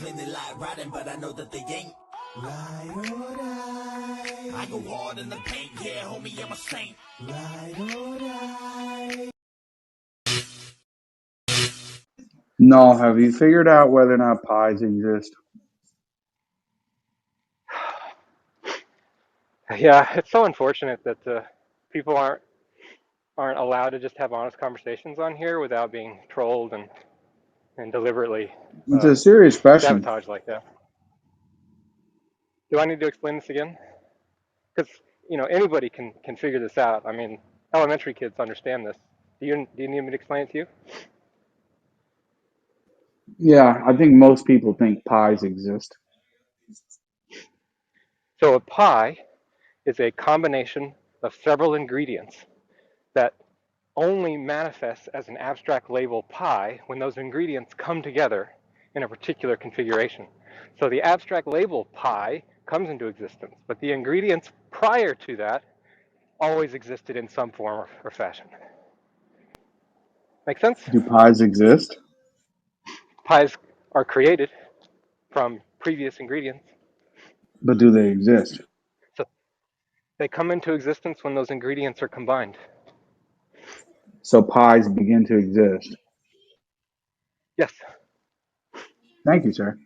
Clean it like riding, but I know that they ain't. Ride or die. I go hard in the paint, yeah, homie, I'm a saint. Ride or die. No, have you figured out whether or not pies exist? Yeah, it's so unfortunate that people aren't allowed to just have honest conversations on here without being trolled and deliberately It's a serious question. sabotaged like that. Do I need to explain this again? Because anybody can figure this out. I mean, elementary kids understand this. Do you need me to explain it to you? Yeah, I think most people think pies exist. So a pie is a combination of several ingredients that only manifests as an abstract label pie when those ingredients come together in a particular configuration. So the abstract label pie comes into existence, but the ingredients prior to that always existed in some form or fashion. Make sense? Do pies exist? Pies are created from previous ingredients. But do they exist? So they come into existence when those ingredients are combined. So pies begin to exist. Yes. Thank you, sir.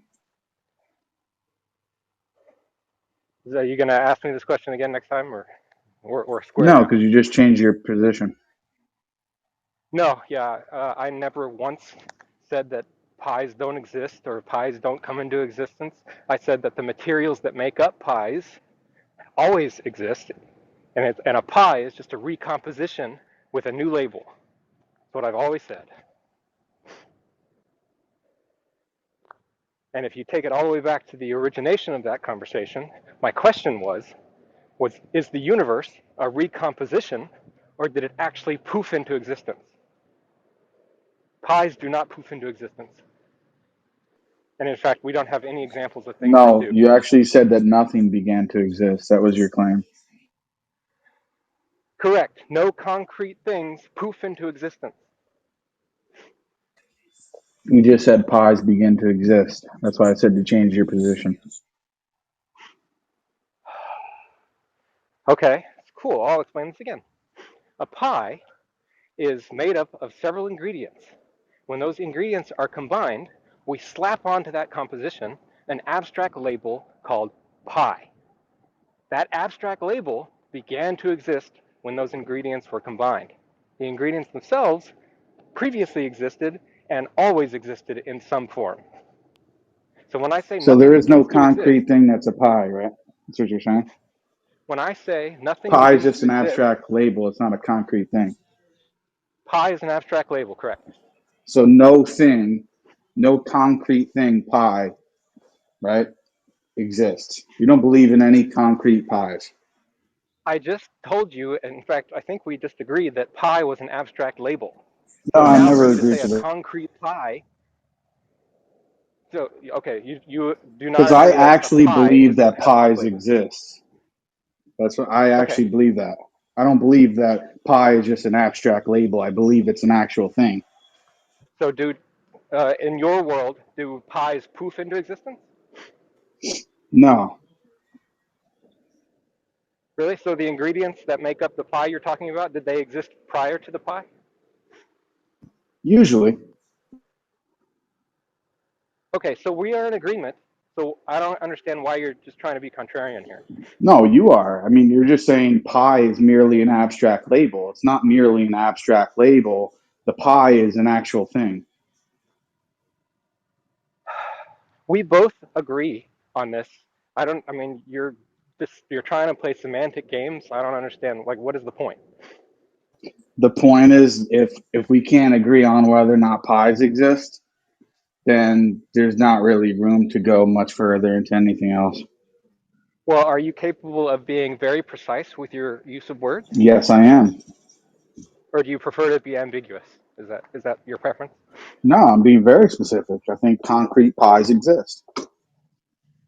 Are you going to ask me this question again next time, or we're square No, now? because you just changed your position. No, yeah, I never once said that pies don't exist or pies don't come into existence. I said that the materials that make up pies always exist, and a pie is just a recomposition with a new label. That's what I've always said. And if you take it all the way back to the origination of that conversation, my question was is the universe a recomposition, or did it actually poof into existence? Pies do not poof into existence. And in fact, we don't have any examples of things that No, do. you actually said that nothing began to exist. That was your claim. Correct. No concrete things poof into existence. You just said pies begin to exist. That's why I said to change your position. Okay, cool. I'll explain this again. A pie is made up of several ingredients. When those ingredients are combined, we slap onto that composition an abstract label called pie. That abstract label began to exist when those ingredients were combined. The ingredients themselves previously existed and always existed in some form. So when I say So nothing there is no begins to exist, concrete thing that's a pie, right? That's what you're saying? when I say nothing Pie is begins just to an exist, abstract label. It's not a concrete thing. pie is an abstract label, correct? So no thing, no concrete thing, pie, right, exists. You don't believe in any concrete pies. I just told you, in fact, I think we just agreed that pie was an abstract label. No, So I now for never you to agreed say to a that. concrete pie, so okay, you do not Because I agree that a actually pie believe is an that abstract pies label. exist. That's what I Okay, actually believe that. I don't believe that pie is just an abstract label. I believe it's an actual thing. so in your world, do pies poof into existence? No, Really? So the ingredients that make up the pie you're talking about, did they exist prior to the pie? usually. Okay, so we are in agreement. So I don't understand why you're just trying to be contrarian here. No, you are. I mean, you're just saying pie is merely an abstract label. It's not merely an abstract label. The pie is an actual thing. We both agree on this. I mean, you're trying to play semantic games. I don't understand. Like, what is the point? The point is, if we can't agree on whether or not pies exist, then there's not really room to go much further into anything else. Well, are you capable of being very precise with your use of words, Yes, I am. or do you prefer to be ambiguous? Is that your preference? No, I'm being very specific. I think concrete pies exist.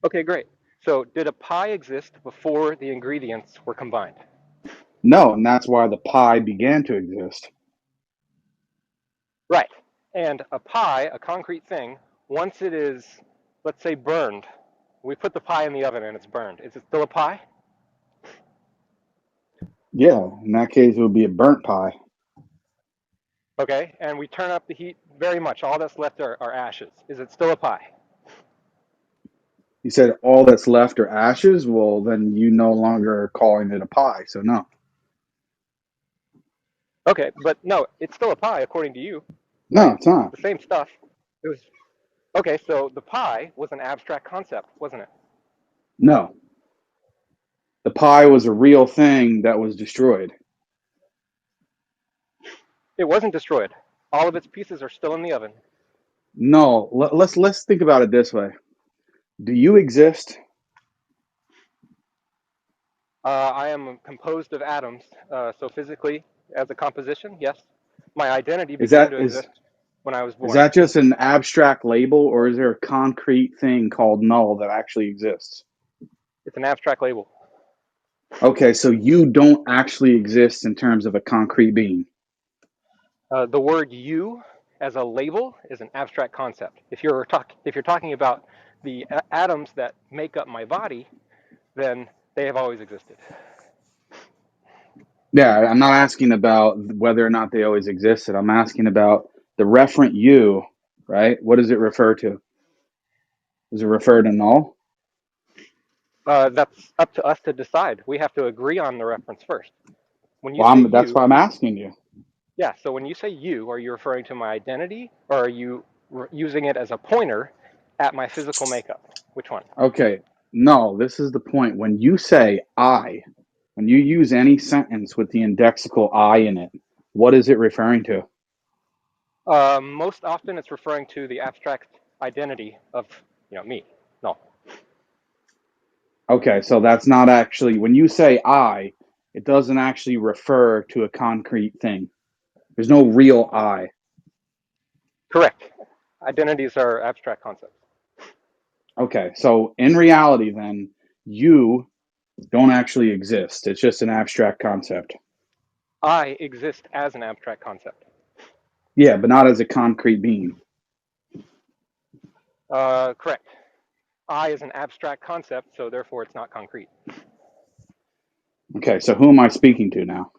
Okay, great. So, did a pie exist before the ingredients were combined? No, and that's why the pie began to exist. Right. And a pie, a concrete thing, once it is let's say burned. We put the pie in the oven and it's burned. Is it still a pie? Yeah, in that case, it would be a burnt pie. Okay, and we turn up the heat very much. All that's left are ashes. Is it still a pie? You said all that's left are ashes. Well, then you no longer are calling it a pie. So no, Okay, but no, it's still a pie according to you, no, right? it's not. The same stuff. It was okay. So the pie was an abstract concept, wasn't it? No, the pie was a real thing that was destroyed. It wasn't destroyed. All of its pieces are still in the oven. No, let's think about it this way. Do you exist? I am composed of atoms, so physically, as a composition, yes. My identity Is began that to is exist when I was is born. that just an abstract label, or is there a concrete thing called null that actually exists? It's an abstract label. Okay, so you don't actually exist in terms of a concrete being. The word "you" as a label is an abstract concept. If you're talking about the atoms that make up my body, then they have always existed. Yeah, I'm not asking about whether or not they always existed. I'm asking about the referent you, right? What does it refer to? Does it refer to null? That's up to us to decide. We have to agree on the reference first. When you Well, say that's "you," why I'm asking you. yeah. So when you say "you," are you referring to my identity, or are you using it as a pointer at my physical makeup? Which one? Okay, no, this is the point. When you say I, when you use any sentence with the indexical I in it, what is it referring to? Most often, it's referring to the abstract identity of me. No, Okay, so that's not actually, when you say I, it doesn't actually refer to a concrete thing. There's no real I. correct. Identities are abstract concepts. Okay, so in reality, then, you don't actually exist. It's just an abstract concept. I exist as an abstract concept. Yeah, but not as a concrete being. Correct. I is an abstract concept, so therefore it's not concrete. Okay, so who am I speaking to now?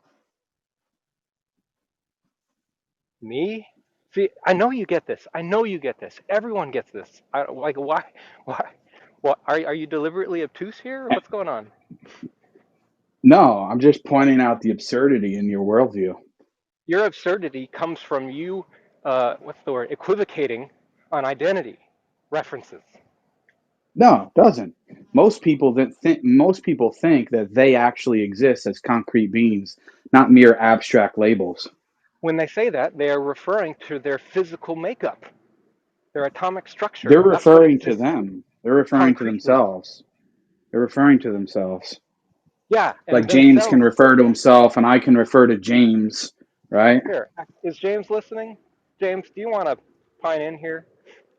Me? See, I know you get this. I know you get this. Everyone gets this. Like, why? Why? What? Are you deliberately obtuse here? Or what's going on? No, I'm just pointing out the absurdity in your worldview. Your absurdity comes from you, what's the word? Equivocating on identity references. No, it doesn't. Most people think that they actually exist as concrete beings, not mere abstract labels. When they say that, they are referring to their physical makeup, their atomic structure. They're That's what referring to exists them. They're referring to concretely. themselves. They're referring to themselves. Yeah, and Like James can themselves. refer to himself and I can refer to James, right? Here, is James listening? James, do you want to pine in here?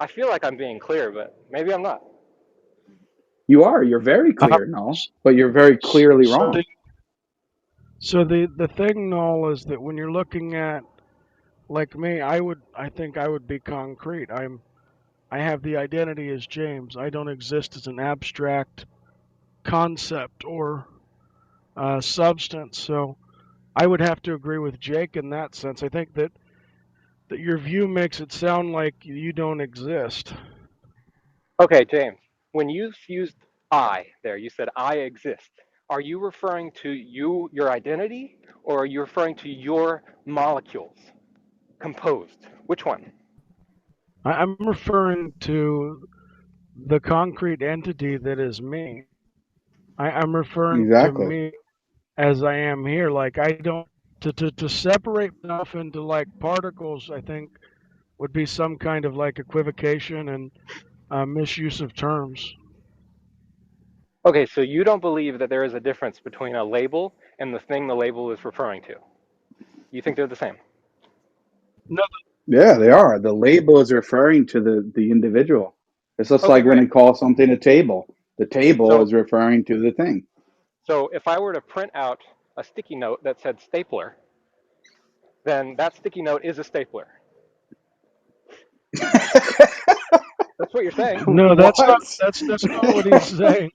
I feel like I'm being clear, but maybe I'm not. You are. You're very Uh, clear, no, but you're very clearly so wrong. the thing, Noel, is that when you're looking at like me, I think I would be concrete. I have the identity as James. I don't exist as an abstract concept or substance. So I would have to agree with Jake in that sense. I think that your view makes it sound like you don't exist. Okay, James, when you used I there, you said I exist. Are you referring to your identity, or are you referring to your molecules composed? Which one? I'm referring to the concrete entity that is me. I'm referring to Exactly. me as I am here. Like I don't to separate myself into like particles. I think would be some kind of like equivocation and misuse of terms. Okay, so you don't believe that there is a difference between a label and the thing the label is referring to. You think they're the same. No, Yeah, they are. The label is referring to the individual. It's just Okay, like when great. they call something a table. The table So is referring to the thing. so if I were to print out a sticky note that said stapler, then that sticky note is a stapler. That's what you're saying. No, What? that's not what he's saying.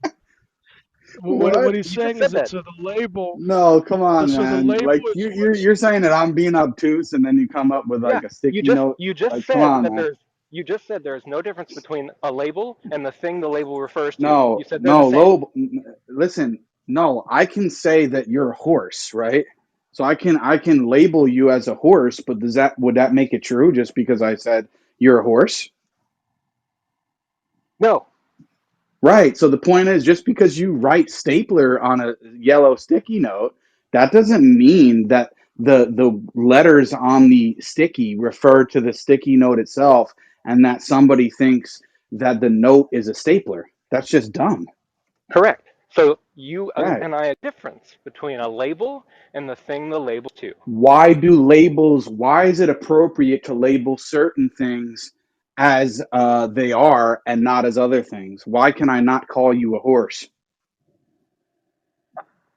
What What? he's You just saying is said that that. so the label, No, come on, so the man. label Like is what's you're saying that I'm being obtuse, and then you come up with Yeah, like a sticky note. you just Like, come said on, that man. there's no difference between a label and the thing the label refers to. You No, said they're the no, same. listen. No, I can say that you're a horse, right? So I can label you as a horse, but would that make it true just because I said you're a horse? No, Right. So the point is, just because you write stapler on a yellow sticky note, that doesn't mean that the letters on the sticky refer to the sticky note itself, and that somebody thinks that the note is a stapler. That's just dumb. correct. So you Right. and I a difference between a label and the thing the label to. Why is it appropriate to label certain things as they are and not as other things? Why can I not call you a horse?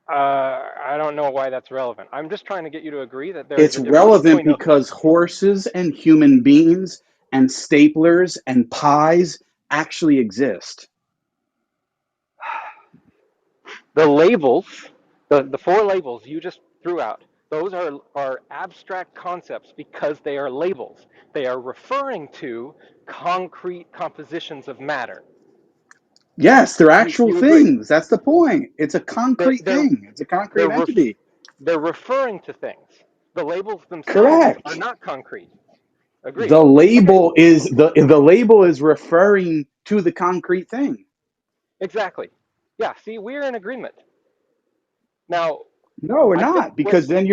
I don't know why that's relevant. I'm just trying to get you to agree that there is It's a difference relevant between a, because horses and human beings and staplers and pies actually exist. the labels, the four labels you just threw out. Those are abstract concepts because they are labels. They are referring to concrete compositions of matter. Yes, they're actual You agree? things. That's the point. It's a They're concrete they're thing. It's a they're concrete ref, entity. they're referring to things. The labels themselves are Correct. not concrete. Agreed. The Okay, label is the label is referring to the concrete thing. exactly. Yeah. See, we're in agreement. Now, No, we're I think not, what because then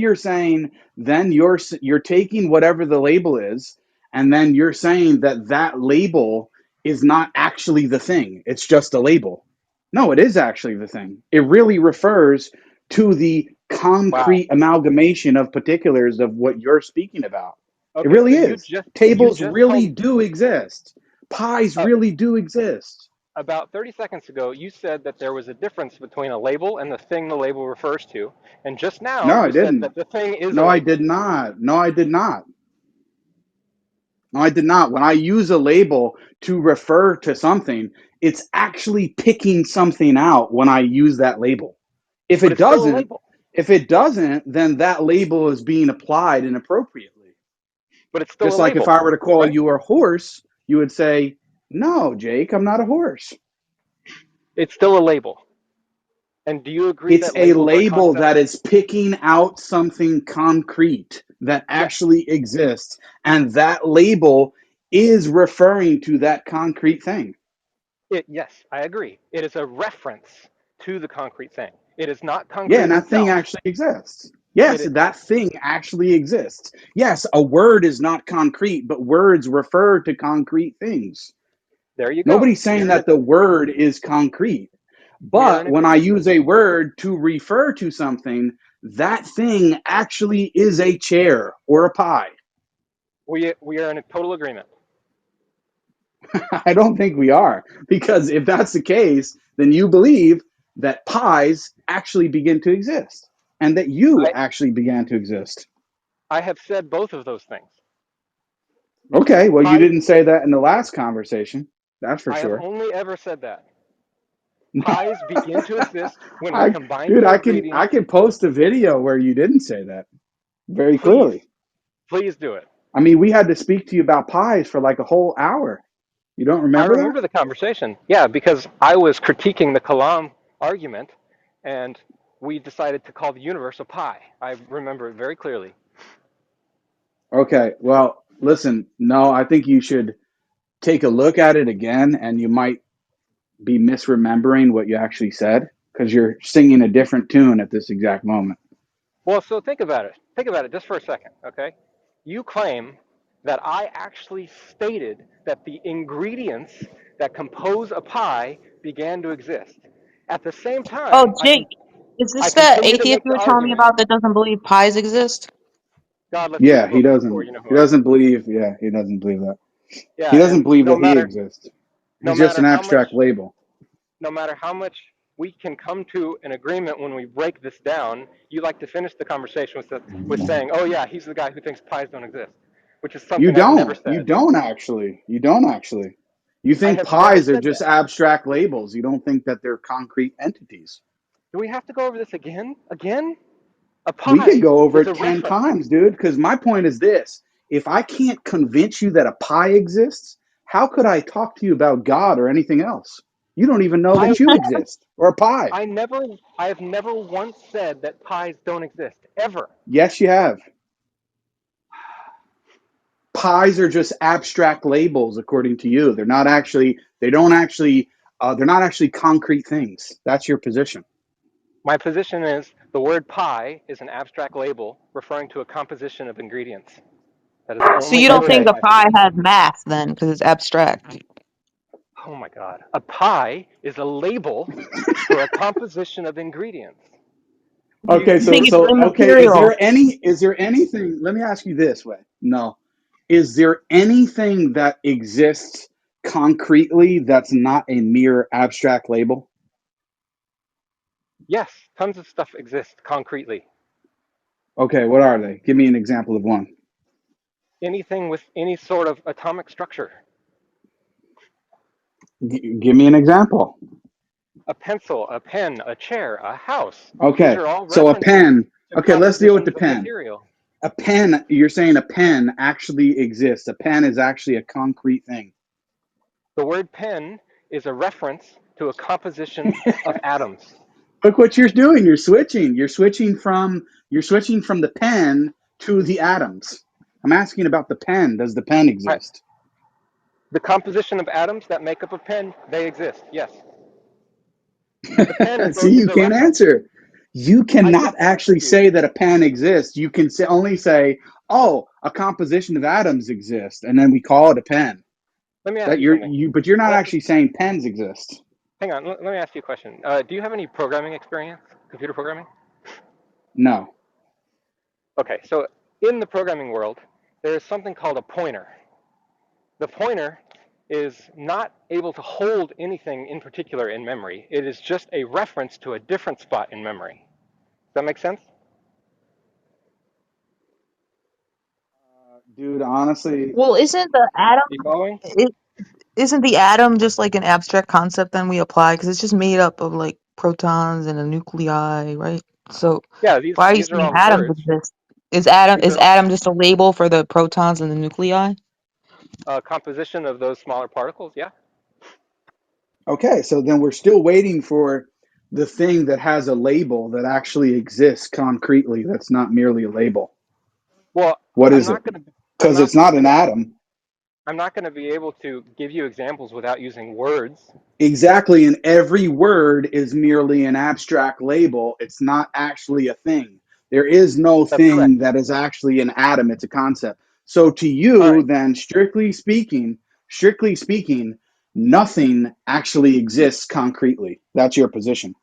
you're saying then you're taking whatever the label is, and then you're saying that that label is not actually the thing. It's just a label. No, it is actually the thing. It really refers to the wow. concrete amalgamation of particulars of what you're speaking about. It Okay, so really is. you Tables just told really do exist. Pies uh, really do exist. about 30 seconds ago, you said that there was a difference between a label and the thing the label refers to. And just now, No, I you said didn't. that the thing is a No, I did label. not. No, I did not. No, I did not. When I use a label to refer to something, it's actually picking something out when I use that label. If But it it's still a doesn't, label. if it doesn't, then that label is being applied inappropriately. But it's still a Just like if label, I were to call right? you a horse, you would say, "No, Jake, I'm not a horse." It's still a label. And do you agree It's that a labels are label concepts? that is picking out something concrete that Yes. actually exists, and that label is referring to that concrete thing. Yes, I agree. It is a reference to the concrete thing. It is not Yeah, and concrete that thing itself. actually exists. Yes, It that thing actually exists. Yes, a word is not concrete, but words refer to concrete things. There you go. Nobody's saying that the word is concrete. We are in But when I agreement. use a word to refer to something, that thing actually is a chair or a pie. We are in a total agreement. I don't think we are. Because if that's the case, then you believe that pies actually begin to exist and that you I actually began to exist. I have said both of those things. Okay, well, you Pies. didn't say that in the last conversation. That's for I have sure. only ever said that. Pies begin to exist when we I, combine dude, two I ingredients. can post a video where you didn't say that very Please, clearly. please do it. I mean, we had to speak to you about pies for like a whole hour. You don't I remember that? remember the conversation. Yeah, because I was critiquing the Kalam argument, and we decided to call the universe a pie. I remember it very clearly. Okay, well, listen, no, I think you should take a look at it again, and you might be misremembering what you actually said because you're singing a different tune at this exact moment. Well, so think about it. Think about it just for a second, okay? You claim that I actually stated that the ingredients that compose a pie began to exist. At the same Oh, time, Jake, is I this the continue to atheist make you the were telling me argument. about that doesn't believe pies exist? God, let's read Yeah, the book before you know he who I am. doesn't believe, yeah, he doesn't believe that. He Yeah, doesn't and believe that he exists. no He's just matter an how abstract much label. no matter how much we can come to an agreement when we break this down, you like to finish the conversation with saying, "Oh yeah, he's the guy who thinks pies don't exist," which is You something I've never don't. You said. don't actually. You don't actually. You I think have never pies are said just that. abstract labels. You don't think that they're concrete entities. Do we have to go over this again? Again? A We could pie go over is it a 10 reference. times, dude, because my point is this. If I can't convince you that a pie exists, how could I talk to you about God or anything else? You don't even know I that you exist or a pie. I have never once said that pies don't exist ever. Yes, you have. Pies are just abstract labels according to you. They're not actually concrete things. That's your position. My position is the word pie is an abstract label referring to a composition of ingredients. That is So you don't only think Okay. a my pie position. has mass then, because it's abstract? Oh my God. A pie is a label for a composition of ingredients. Do you Okay, You see so think it's so okay, immaterial? is there anything, let me ask you this way. No. Is there anything that exists concretely that's not a mere abstract label? Yes, tons of stuff exists concretely. Okay, what are they? Give me an example of one. Anything with any sort of atomic structure. Give me an example. A pencil, a pen, a chair, a house. These Okay, are all so a references pen. to Okay, let's deal with the compositions of pen. material. A pen, you're saying a pen actually exists. A pen is actually a concrete thing. The word pen is a reference to a composition of atoms. Look what you're doing. You're switching. You're switching from the pen to the atoms. I'm asking about the pen. Does the pen Right. exist? The composition of atoms that make up a pen, they exist, yes. The pen See, is you a can't reference. answer. You I cannot just actually answered you. say that a pen exists. You can only say, "Oh, a composition of atoms exists," and then we call it a pen. Let me ask That you something. but you're not Let's actually saying pens exist. hang on. Let me ask you a question. Do you have any programming experience? Computer programming? No. Okay, so in the programming world, there is something called a pointer. The pointer is not able to hold anything in particular in memory. It is just a reference to a different spot in memory. Does that make sense? Dude, honestly, Well, isn't the atom You following? is isn't the atom just like an abstract concept then we apply? Because it's just made up of like protons and a nuclei, right? So Yeah, why are you these are saying all atoms words. exist? Is atom These is are all atom just a label for the protons and the nuclei? composition of those smaller particles. Yeah. okay, so then we're still waiting for the thing that has a label that actually exists concretely. That's not merely a label. Well, What I'm is it? not gonna I'm Because not it's not an gonna atom. I'm not gonna be able to give you examples without using words. Exactly, and every word is merely an abstract label. It's not actually a thing. There is no That's thing correct. that is actually an atom. It's a concept. So to All you, right. then, strictly speaking, nothing actually exists concretely. That's your position.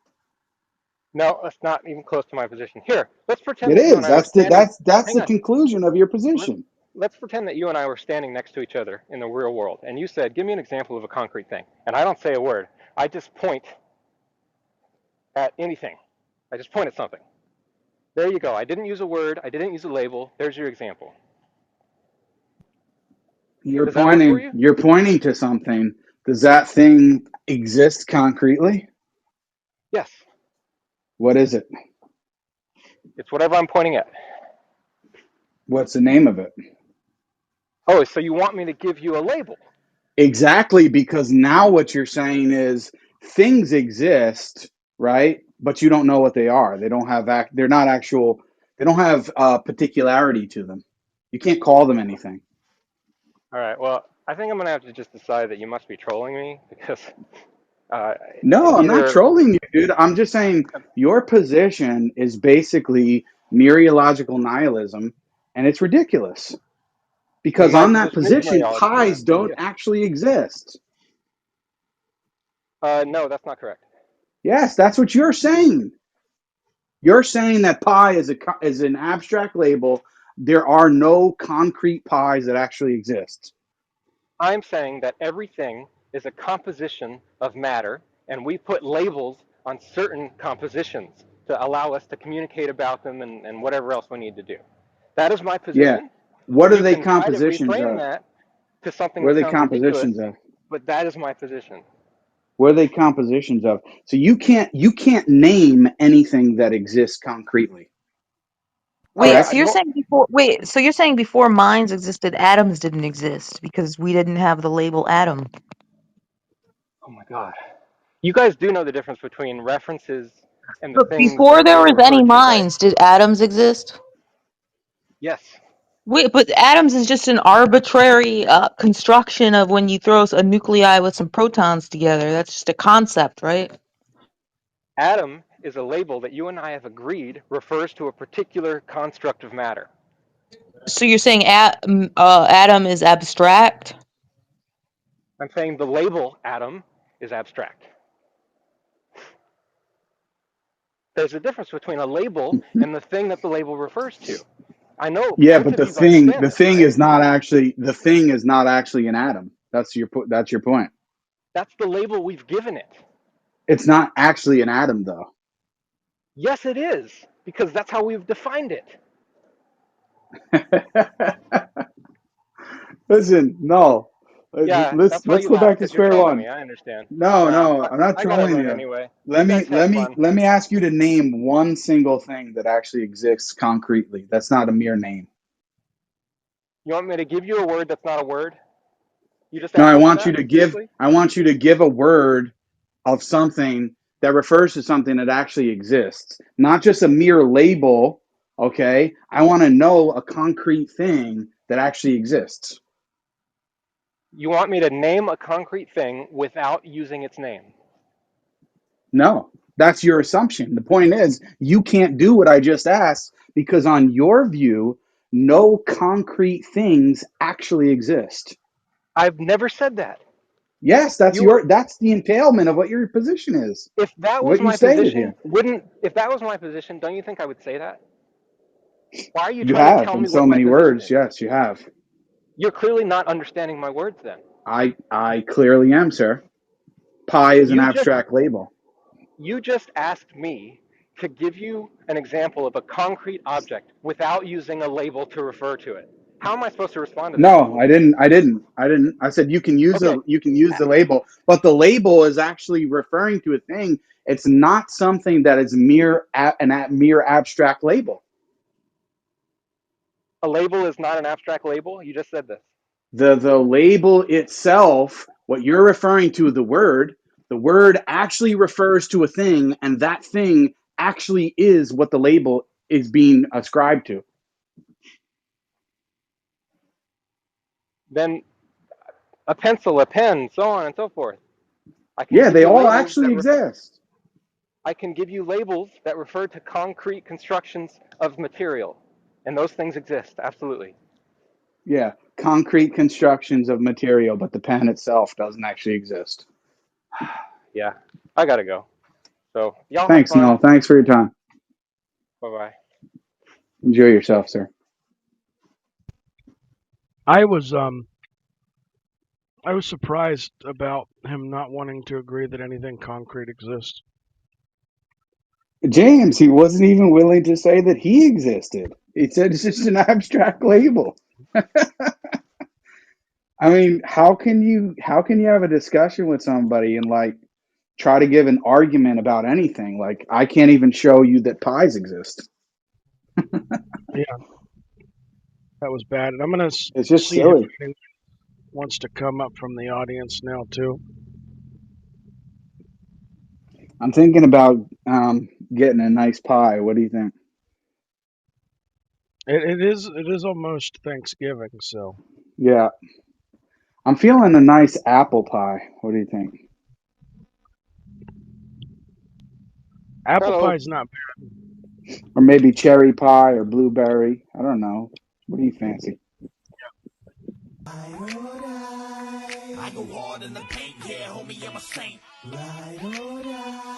No, that's not even close to my position. Here, let's pretend It that you and is. I were That's the standing. that's Hang the on. conclusion of your Let, position. let's pretend that you and I were standing next to each other in the real world, and you said, "Give me an example of a concrete thing," and I don't say a word. I just point at anything. I just point at something. There you go. I didn't use a word. I didn't use a label. There's your example. You're Does that work for pointing. you? You're pointing to something. Does that thing exist concretely? Yes. What is it? It's whatever I'm pointing at. What's the name of it? Oh, so you want me to give you a label? Exactly, because now what you're saying is things exist, right? But you don't know what they are. They don't have they're not actual. They don't have particularity to them. You can't call them anything. All right. Well, I think I'm gonna have to just decide that you must be trolling me because uh, No, I'm not either trolling you, dude. I'm just saying your position is basically mereological nihilism, and it's ridiculous because my on that position is position, mereological pies nihilism. don't Yes. actually exist. No, that's not correct. Yes, that's what you're saying. You're saying that pi is an abstract label. There are no concrete pies that actually exist. I'm saying that everything is a composition of matter, and we put labels on certain compositions to allow us to communicate about them and whatever else we need to do. That is my Yeah. position. What are You they can try to compositions reframe of? that to something What are that they sounds ridiculous. compositions of? But that is my position. What are they compositions of? So you can't name anything that exists concretely. Wait, so Correct? you're saying before wait, so you're saying before minds existed, atoms didn't exist because we didn't have the label atom. Oh my God. You guys do know the difference between references and the But things that before are there being was any referred to, right? minds, did atoms exist? Yes. Wait, but atoms is just an arbitrary construction of when you throw a nuclei with some protons together. That's just a concept, right? Atom is a label that you and I have agreed refers to a particular construct of matter. So you're saying atom is abstract? I'm saying the label atom is abstract. There's a difference between a label and the thing that the label refers to. I know Yeah, both but of you understand the this, thing right? is not actually the thing is not actually an atom. That's your point. That's the label we've given it. It's not actually an atom though. Yes, it is, because that's how we've defined it. Listen, no. Yeah, that's why Let's you go laugh, back to because you're square trolling one. me. I understand. No, Well, no, I'm not I gotta trolling run you. anyway. You guys have fun. Let me ask you to name one single thing that actually exists concretely. That's not a mere name. You want me to give you a word that's not a word? You just No, asked me for that? Seriously? I want you to give a word of something that refers to something that actually exists, not just a mere label. Okay, I want to know a concrete thing that actually exists. You want me to name a concrete thing without using its name? No, that's your assumption. The point is, you can't do what I just asked because, on your view, no concrete things actually exist. I've never said that. Yes, You are, that's the entailment of what your position is. if that was What you my stated position, here. if that was my position, don't you think I would say that? Why are you You trying to have tell in me so what my many position words. is? Yes, you have. You're clearly not understanding my words then. I clearly am, sir. Pi is an You just abstract label. you just asked me to give you an example of a concrete object without using a label to refer to it. How am I supposed to respond to that? No, I didn't. I didn't. I didn't. I said Okay. you can use the label, but the label is actually referring to a thing. It's not something that is mere abstract label. A label is not an abstract label? You just said this. The label itself, what you're referring to, the word actually refers to a thing, and that thing actually is what the label is being ascribed to. Then a pencil, a pen, so on and so forth. I can Yeah, give they you all labels actually exist. that refer to concrete constructions of material. And those things exist, absolutely. Yeah, concrete constructions of material, but the pen itself doesn't actually exist. Yeah, I gotta go. So y'all have Thanks, fun. Noel. Thanks for your time. Bye bye. Enjoy yourself, sir. I was um I was surprised about him not wanting to agree that anything concrete exists. James, he wasn't even willing to say that he existed. He said it's just an abstract label. I mean, how can you have a discussion with somebody and like try to give an argument about anything? Like I can't even show you that pies exist. Yeah, that was bad. And I'm gonna It's just see if silly. anyone wants to come up from the audience now too. I'm thinking about getting a nice pie. What do you think? It is almost Thanksgiving, so Yeah, I'm feeling a nice apple pie. What do you think? apple Hello. pie's not Or maybe cherry pie or blueberry. I don't know. What do you fancy? Ride or die. I go hard in the paint, yeah, homie, I'm a saint. Ride or die.